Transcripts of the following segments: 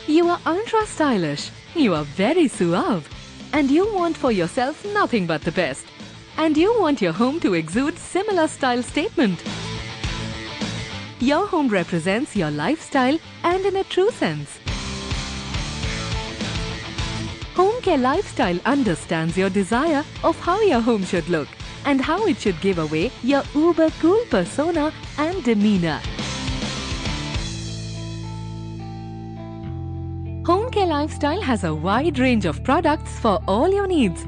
You are ultra stylish, you are very suave, and you want for yourself nothing but the best. And you want your home to exude similar style statement. Your home represents your lifestyle and in a true sense. Home Care Lifestyle understands your desire of how your home should look and how it should give away your uber cool persona and demeanor. Home Care Lifestyle has a wide range of products for all your needs.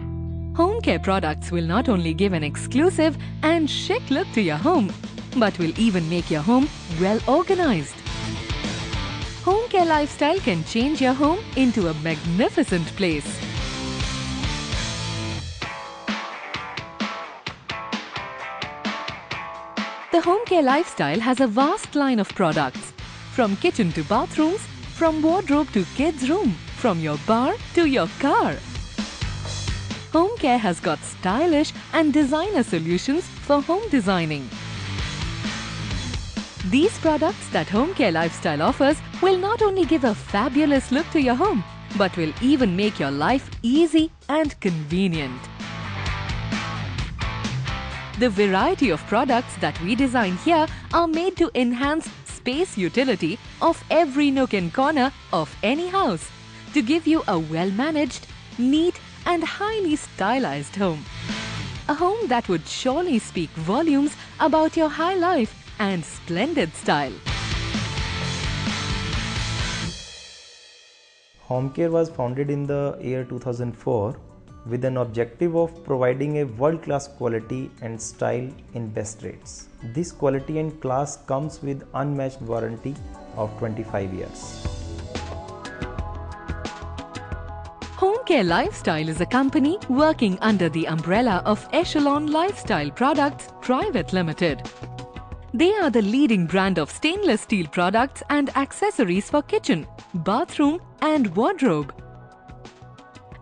Home care products will not only give an exclusive and chic look to your home, but will even make your home well organized. Home Care Lifestyle can change your home into a magnificent place. The Home Care Lifestyle has a vast line of products, from kitchen to bathrooms, from wardrobe to kids' room, from your bar to your car. Home Care has got stylish and designer solutions for home designing. These products that Home Care Lifestyle offers will not only give a fabulous look to your home, but will even make your life easy and convenient. The variety of products that we design here are made to enhance space utility of every nook and corner of any house, to give you a well-managed, neat and highly stylized home. A home that would surely speak volumes about your high life and splendid style. Home Care was founded in the year 2004 with an objective of providing a world-class quality and style in best rates. This quality and class comes with unmatched warranty of 25 years. Home Care Lifestyle is a company working under the umbrella of Echelon Lifestyle Products Private Limited. They are the leading brand of stainless steel products and accessories for kitchen, bathroom and wardrobe.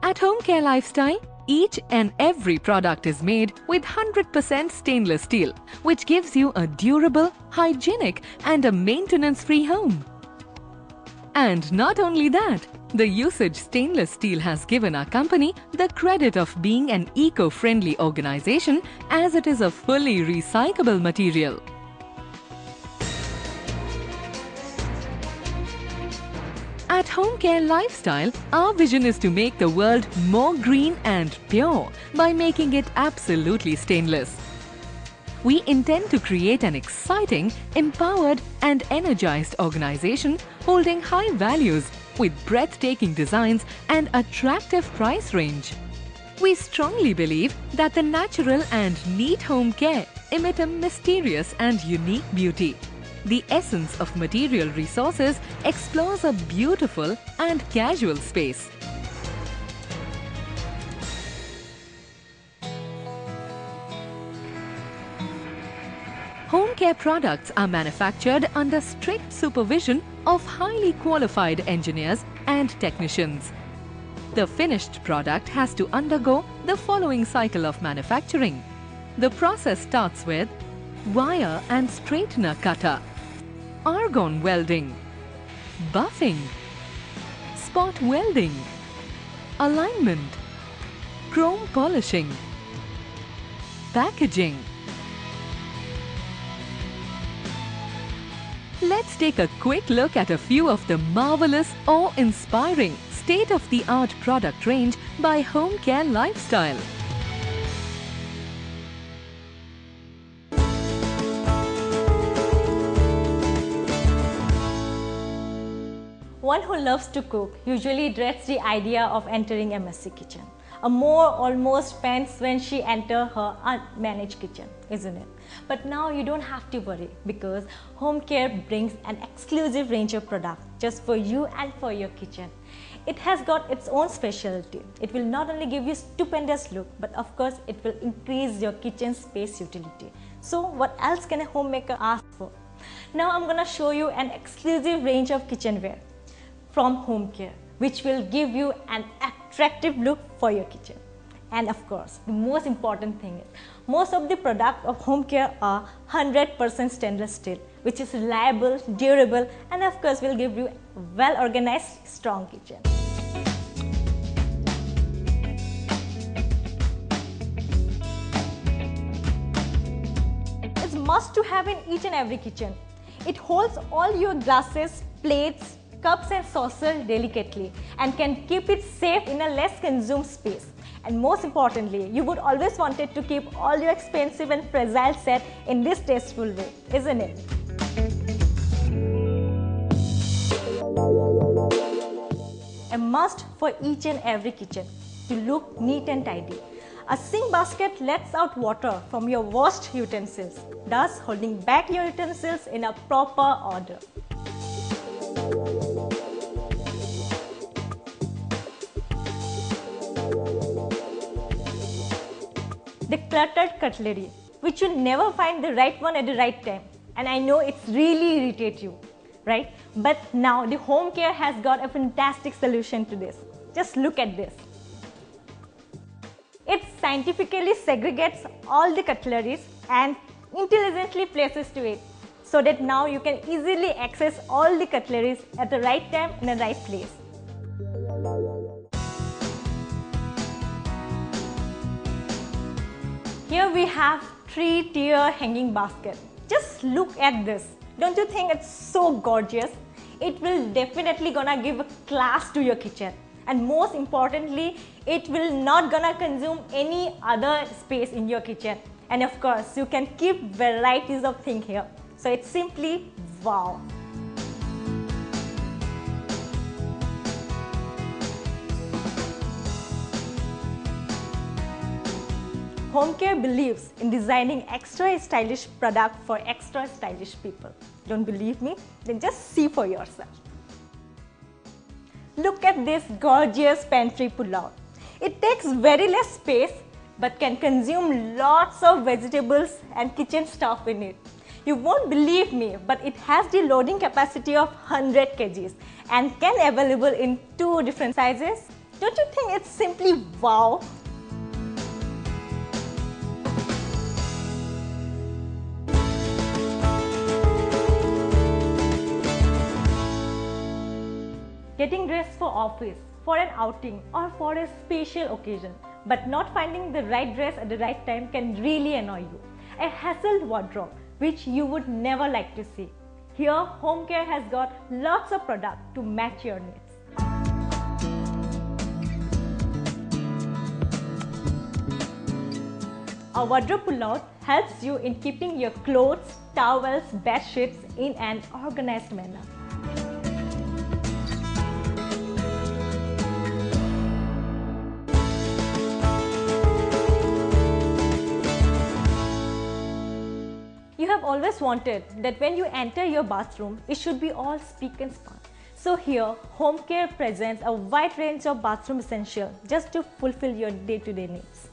At Home Care Lifestyle, each and every product is made with 100% stainless steel, which gives you a durable, hygienic and a maintenance-free home. And not only that, the usage stainless steel has given our company the credit of being an eco-friendly organization, as it is a fully recyclable material. At Home Care Lifestyle, our vision is to make the world more green and pure by making it absolutely stainless. We intend to create an exciting, empowered and energized organization holding high values with breathtaking designs and attractive price range. We strongly believe that the natural and neat home care emit a mysterious and unique beauty. The essence of material resources explores a beautiful and casual space. Home care products are manufactured under strict supervision of highly qualified engineers and technicians. The finished product has to undergo the following cycle of manufacturing. The process starts with wire and straightener cutter, argon welding, buffing, spot welding, alignment, chrome polishing, packaging. Let's take a quick look at a few of the marvelous, awe-inspiring, state-of-the-art product range by Home Care Lifestyle. One who loves to cook usually dreads the idea of entering a messy kitchen. A more almost pants when she enters her unmanaged kitchen, isn't it? But now you don't have to worry, because Home Care brings an exclusive range of products just for you and for your kitchen. It has got its own specialty. It will not only give you stupendous look, but of course it will increase your kitchen space utility. So what else can a homemaker ask for? Now I'm gonna show you an exclusive range of kitchenware from Home Care, which will give you an attractive look for your kitchen. And of course, the most important thing is, most of the products of Home Care are 100% stainless steel, which is reliable, durable, and of course will give you a well-organized, strong kitchen. It's must to have in each and every kitchen. It holds all your glasses, plates, cups and saucers delicately and can keep it safe in a less consumed space. And most importantly, you would always wanted to keep all your expensive and fragile set in this tasteful way, isn't it? A must for each and every kitchen to look neat and tidy. A sink basket lets out water from your washed utensils, thus holding back your utensils in a proper order. The cluttered cutlery, which you never find the right one at the right time. And I know it's really irritates you, right? But now the home care has got a fantastic solution to this. Just look at this. It scientifically segregates all the cutleries and intelligently places to it, so that now you can easily access all the cutleries at the right time in the right place. Here we have 3-tier hanging basket. Just look at this. Don't you think it's so gorgeous? It will definitely gonna give a class to your kitchen. And most importantly, it will not gonna consume any other space in your kitchen. And of course, you can keep varieties of things here. So it's simply wow. Home Care believes in designing extra stylish product for extra stylish people. Don't believe me? Then just see for yourself. Look at this gorgeous pantry pull-out. It takes very less space but can consume lots of vegetables and kitchen stuff in it. You won't believe me, but it has the loading capacity of 100 kgs and can available in 2 different sizes. Don't you think it's simply wow? Getting dressed for office, for an outing or for a special occasion, but not finding the right dress at the right time can really annoy you. A hassled wardrobe which you would never like to see. Here, Home Care has got lots of product to match your needs. A wardrobe pull-out helps you in keeping your clothes, towels, bed sheets in an organized manner. You have always wanted that when you enter your bathroom, it should be all spick and span. So here, Home Care presents a wide range of bathroom essentials just to fulfill your day-to-day needs.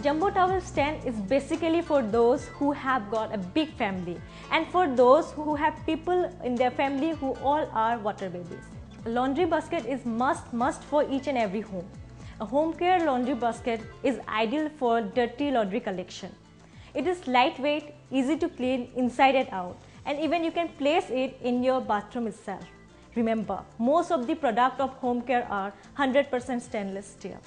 Jumbo towel stand is basically for those who have got a big family and for those who have people in their family who all are water babies. A laundry basket is must for each and every home. A Home Care laundry basket is ideal for dirty laundry collection. It is lightweight, easy to clean inside and out, and even you can place it in your bathroom itself. Remember, most of the product of Home Care are 100% stainless steel.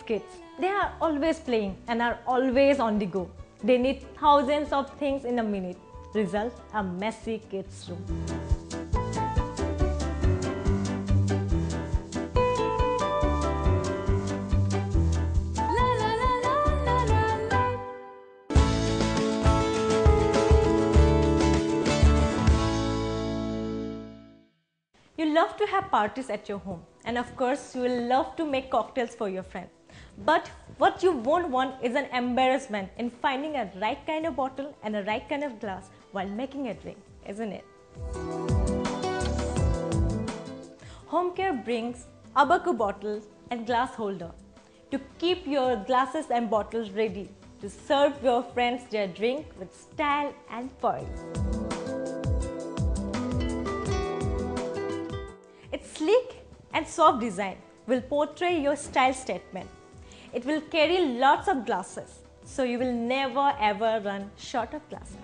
Kids. They are always playing and are always on the go. They need thousands of things in a minute. Result, a messy kids room. You love to have parties at your home, and of course you will love to make cocktails for your friend. But what you won't want is an embarrassment in finding a right kind of bottle and a right kind of glass while making a drink, isn't it? Home Care brings Abaku bottle and glass holder. to keep your glasses and bottles ready to serve your friends their drink with style and poise. Its sleek and soft design will portray your style statement. It will carry lots of glasses, so you will never ever run short of glasses.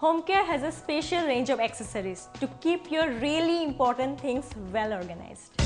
Home Care has a special range of accessories to keep your really important things well organized.